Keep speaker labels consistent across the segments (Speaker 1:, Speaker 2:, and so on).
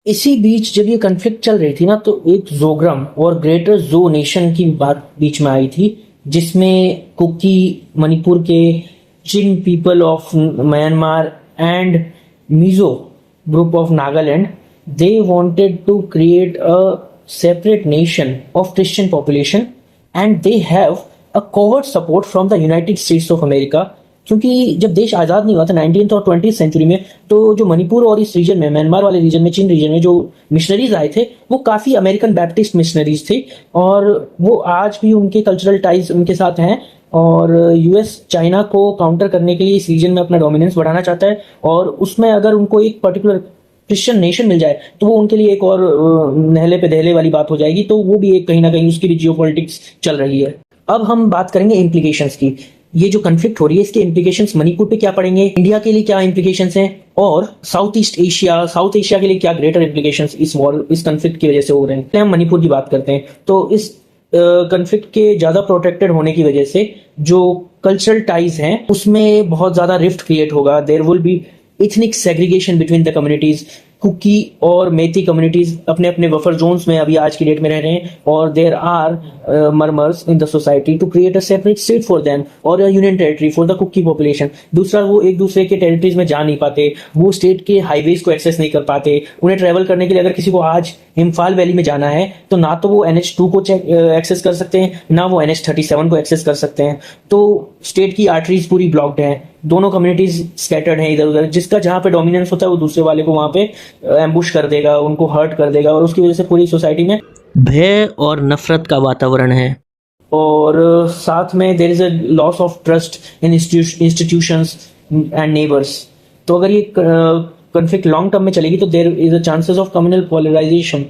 Speaker 1: इसी बीच जब ये कन्फ्लिक्ट चल रही थी ना, तो एक जोग्राम और ग्रेटर जो नेशन की बात बीच में आई थी, जिसमें कुकी, मणिपुर के Chin people of Myanmar and Mizo group of Nagaland, they wanted to create a separate nation of Christian population, and they have a covert support from the United States of America. क्योंकि जब देश आज़ाद नहीं हुआ था 19th और 20th century में, तो जो मणिपुर और इस रीजन में, म्यांमार वाले रीजन में, चीन रीजन में जो मिशनरीज आए थे, वो काफ़ी अमेरिकन बैप्टिस्ट मिशनरीज थे, और वो आज भी उनके कल्चरल टाइज उनके साथ हैं, और यूएस चाइना को काउंटर करने के लिए इस रीजन में अपना डोमिनेंस बढ़ाना चाहता है, और उसमें अगर उनको एक पर्टिकुलर क्रिश्चियन नेशन मिल जाए तो वो उनके लिए एक और नहले पे दहले वाली बात हो जाएगी, तो वो भी एक कहीं ना कहीं उसकी भी जियोपॉलिटिक्स चल रही है। अब हम बात करेंगे इम्प्लीकेशंस की। ये जो कन्फ्लिक्ट हो रही है, इसके इम्प्लीकेशंस मणिपुर पे क्या पड़ेंगे, इंडिया के लिए क्या इम्प्लीकेशंस हैं, और साउथ एशिया के लिए क्या ग्रेटर इम्प्लीकेशंस इस वॉर, इस कन्फ्लिक्ट की वजह से हो रहे हैं। हम मणिपुर की बात करते हैं, तो इस कन्फ्लिक्ट के ज्यादा प्रोटेक्टेड होने की वजह से जो कल्चरल टाइज हैं उसमें बहुत ज्यादा रिफ्ट क्रिएट होगा। There will be ethnic segregation between the communities. Kuki और मेती कम्युनिटीज अपने अपने बफर जोन्स में अभी आज की डेट में रह रहे हैं, और there are murmurs in the society to create a separate state for them और a union territory for the Kuki population. दूसरा, वो एक दूसरे के टेरिटरीज में जा नहीं पाते, वो स्टेट के हाईवेज को एक्सेस नहीं कर पाते। उन्हें ट्रेवल करने के लिए अगर किसी को आज इम्फाल वैली में जाना है, तो ना तो वो NH2 को एक्सेस कर सकते हैं, ना वो NH37 को एक्सेस कर सकते हैं। तो स्टेट की आर्टरीज पूरी ब्लॉक्ड हैं, दोनों कम्युनिटीज स्कैटर्ड हैं इधर उधर। जिसका जहां पे डोमिनेंस होता है वो दूसरे वाले को वहां पे एम्बुश कर देगा, उनको हर्ट कर देगा, और उसकी वजह से पूरी सोसाइटी में भय और नफरत का वातावरण है। और साथ में there is a loss of trust in institutions and neighbours. तो अगर ये कॉन्फ्लिक्ट लॉन्ग टर्म में चलेगी तो there is a chances of communal polarisation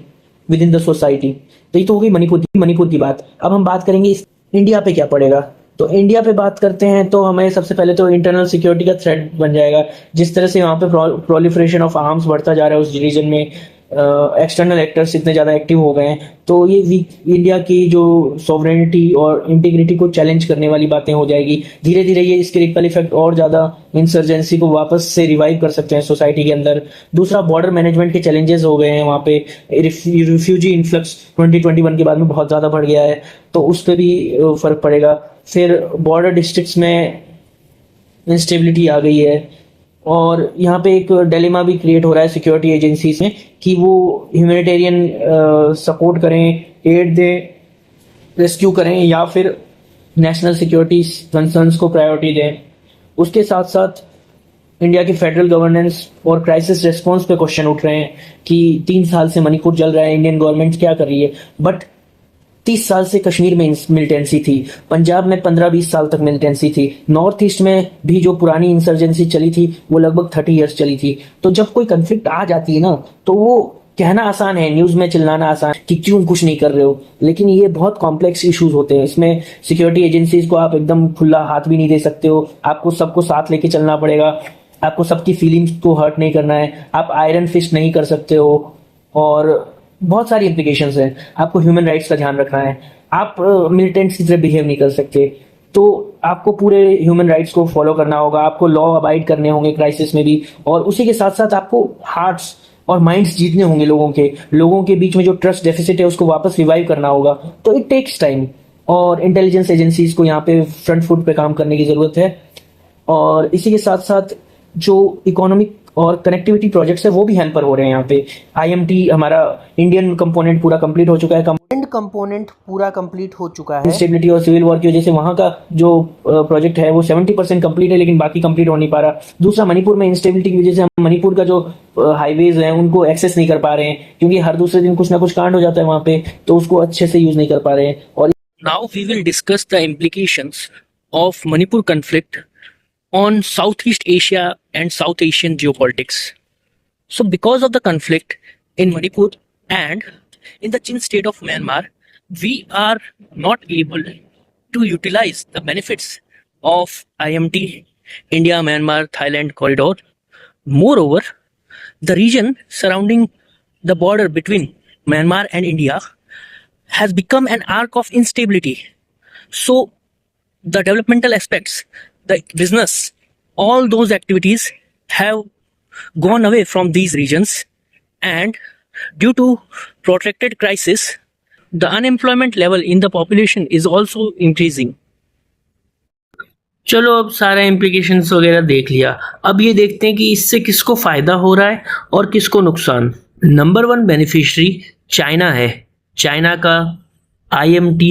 Speaker 1: within the society. तो ये तो हो गई मणिपुर की बात। अब हम बात करेंगे इंडिया पे क्या पड़ेगा। तो इंडिया पे बात करते हैं तो हमें सबसे पहले तो इंटरनल सिक्योरिटी का थ्रेट बन जाएगा। जिस तरह से वहाँ पे प्रोलिफरेशन ऑफ आर्म्स बढ़ता जा रहा है उस रीजन में, एक्सटर्नल एक्टर्स इतने ज़्यादा एक्टिव हो गए हैं, तो ये इंडिया की जो सॉवरेनिटी और इंटीग्रिटी को चैलेंज करने वाली बातें हो जाएगी। धीरे धीरे ये इसके रिपल इफेक्ट और ज़्यादा इंसर्जेंसी को वापस से रिवाइव कर सकते हैं सोसाइटी के अंदर। दूसरा, बॉर्डर मैनेजमेंट के चैलेंजेस हो गए हैं वहाँ पे। रिफ्यूजी इन्फ्लक्स 2021 के बाद में बहुत ज़्यादा बढ़ गया है, तो उस पर भी फर्क पड़ेगा। फिर बॉर्डर डिस्ट्रिक्ट्स में इंस्टेबिलिटी आ गई है, और यहाँ पे एक डिलेमा भी क्रिएट हो रहा है सिक्योरिटी एजेंसीज में कि वो ह्यूमैनिटेरियन सपोर्ट करें, एड दें, रेस्क्यू करें, या फिर नेशनल सिक्योरिटी कंसर्न्स को प्रायोरिटी दें। उसके साथ साथ इंडिया की फेडरल गवर्नेंस और क्राइसिस रेस्पॉन्स पे क्वेश्चन उठ रहे हैं कि 3 साल से मणिपुर जल रहा है, इंडियन गवर्नमेंट क्या कर रही है। बट 30 साल से कश्मीर में मिलिटेंसी थी, पंजाब में 15-20 साल तक मिलिटेंसी थी, नॉर्थ ईस्ट में भी जो पुरानी इंसर्जेंसी चली थी वो लगभग 30 ईयर्स चली थी। तो जब कोई कंफ्लिक्ट आ जाती है ना, तो वो कहना आसान है, न्यूज में चिल्लाना आसान कि क्यों कुछ नहीं कर रहे हो, लेकिन ये बहुत कॉम्प्लेक्स इश्यूज होते हैं। इसमें सिक्योरिटी एजेंसीज को आप एकदम खुला हाथ भी नहीं दे सकते हो, आपको सबको साथ लेके चलना पड़ेगा, आपको सबकी फीलिंग्स को हर्ट नहीं करना है, आप आयरन फिस्ट नहीं कर सकते हो, और बहुत सारी इम्प्लीकेशंस हैं। आपको ह्यूमन राइट्स का ध्यान रखना है, आप मिलिटेंट्स की तरह बिहेव नहीं कर सकते, तो आपको पूरे ह्यूमन राइट्स को फॉलो करना होगा, आपको लॉ अबाइड करने होंगे क्राइसिस में भी, और उसी के साथ साथ आपको हार्ट्स और माइंड्स जीतने होंगे लोगों के बीच में जो ट्रस्ट डेफिसिट है उसको वापस रिवाइव करना होगा। तो इट टेक्स टाइम, और इंटेलिजेंस एजेंसीज को यहाँ पे फ्रंट फुट पे काम करने की जरूरत है। और इसी के साथ साथ जो इकोनॉमिक और कनेक्टिविटी प्रोजेक्ट्स है वो भी हेल्पर हो रहे हैं यहाँ पे। IMT हमारा इंडियन कंपोनेंट पूरा कंप्लीट हो चुका है, इंस्टेबिलिटी और सिविल वॉर की वजह से वहाँ का जो प्रोजेक्ट है वो 70% कंप्लीट है, लेकिन बाकी कंप्लीट हो नहीं पा रहा। दूसरा, मणिपुर में इंस्टेबिलिटी की वजह से हम मणिपुर का जो हाईवेज हैं उनको एक्सेस नहीं कर पा रहे हैं, क्योंकि हर दूसरे दिन कुछ ना कुछ कांड हो जाता है वहाँ पे, तो उसको अच्छे से यूज नहीं कर पा रहे हैं। और now we will discuss the implications of Manipur conflict on Southeast Asia and South Asian geopolitics. So because of the conflict in Manipur and in the Chin state of Myanmar, we are not able to utilize the benefits of IMT, India-Myanmar Thailand corridor. Moreover, the region surrounding the border between Myanmar and India has become an arc of instability. So the developmental aspects, the business, all those activities have gone away from these regions, and Due to protracted crisis, the unemployment level in the population is also increasing. चलो अब सारा implications वगैरह देख लिया, अब ये देखते हैं कि इससे किसको फायदा हो रहा है और किसको नुकसान। नंबर 1 बेनिफिशियरी चाइना है। चाइना का IMT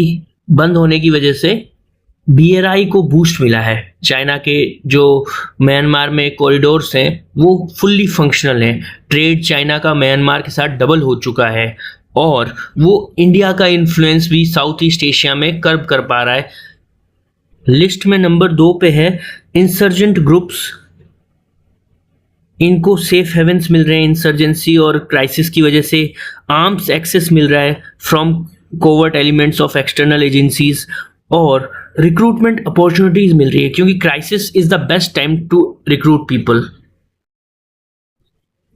Speaker 1: बंद होने की वजह से BRI को बूस्ट मिला है। चाइना के जो म्यांमार में कॉरिडोर्स हैं वो फुल्ली फंक्शनल हैं। ट्रेड चाइना का म्यांमार के साथ डबल हो चुका है और वो इंडिया का इन्फ्लुएंस भी साउथ ईस्ट एशिया में कर्ब कर पा रहा है। लिस्ट में नंबर 2 पे है इंसर्जेंट ग्रुप्स। इनको सेफ हेवेंस मिल रहे हैं इंसर्जेंसी और क्राइसिस की वजह से। आर्म्स एक्सेस मिल रहा है from covert elements of external agencies और रिक्रूटमेंट अपॉर्चुनिटीज मिल रही है क्योंकि crisis is the best time to recruit people.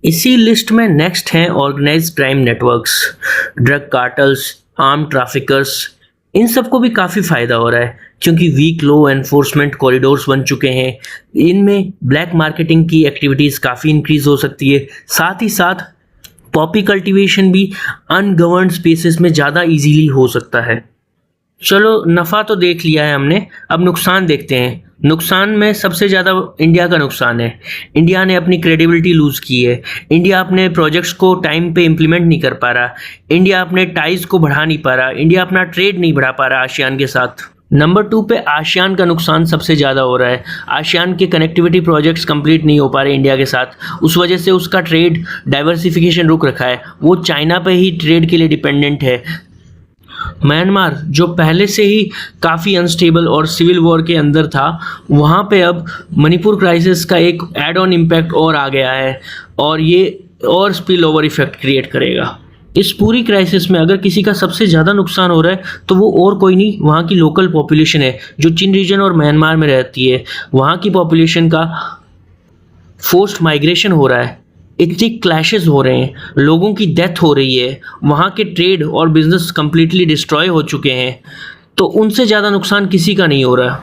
Speaker 1: इसी लिस्ट में नेक्स्ट हैं organised crime networks, drug cartels, arm traffickers. इन सबको भी काफ़ी फ़ायदा हो रहा है क्योंकि वीक लॉ एनफोर्समेंट कॉरिडोर्स बन चुके हैं। इनमें ब्लैक मार्केटिंग की एक्टिविटीज़ काफ़ी इंक्रीज हो सकती है। साथ ही साथ पॉपी कल्टीवेशन भी अनगवर्नड स्पेसेस में ज़्यादा इजीली हो सकता है। चलो नफ़ा तो देख लिया है हमने, अब नुकसान देखते हैं। नुकसान में सबसे ज़्यादा इंडिया का नुकसान है। इंडिया ने अपनी क्रेडिबिलिटी लूज़ की है। इंडिया अपने प्रोजेक्ट्स को टाइम पे इम्प्लीमेंट नहीं कर पा रहा। इंडिया अपने टाइज को बढ़ा नहीं पा रहा। इंडिया अपना ट्रेड नहीं बढ़ा पा रहा आसियान के साथ। नंबर 2 पे आसियान का नुकसान सबसे ज़्यादा हो रहा है। आसियान के कनेक्टिविटी प्रोजेक्ट्स कंप्लीट नहीं हो पा रहे इंडिया के साथ। उस वजह से उसका ट्रेड डाइवर्सिफिकेशन रुक रखा है। वो चाइना पे ही ट्रेड के लिए डिपेंडेंट है। म्यांमार जो पहले से ही काफ़ी अनस्टेबल और सिविल वॉर के अंदर था, वहाँ पे अब मणिपुर क्राइसिस का एक एड ऑन इम्पैक्ट और आ गया है और ये और स्पिल ओवर इफेक्ट क्रिएट करेगा। इस पूरी क्राइसिस में अगर किसी का सबसे ज़्यादा नुकसान हो रहा है तो वो और कोई नहीं, वहाँ की लोकल पॉपुलेशन है जो चिन रीजन और म्यांमार में रहती है। वहाँ की पॉपुलेशन का फोर्स्ड माइग्रेशन हो रहा है, इतनी क्लैशेस हो रहे हैं, लोगों की डेथ हो रही है, वहाँ के ट्रेड और बिजनेस कंप्लीटली डिस्ट्रॉय हो चुके हैं, तो उनसे ज़्यादा नुकसान किसी का नहीं हो रहा।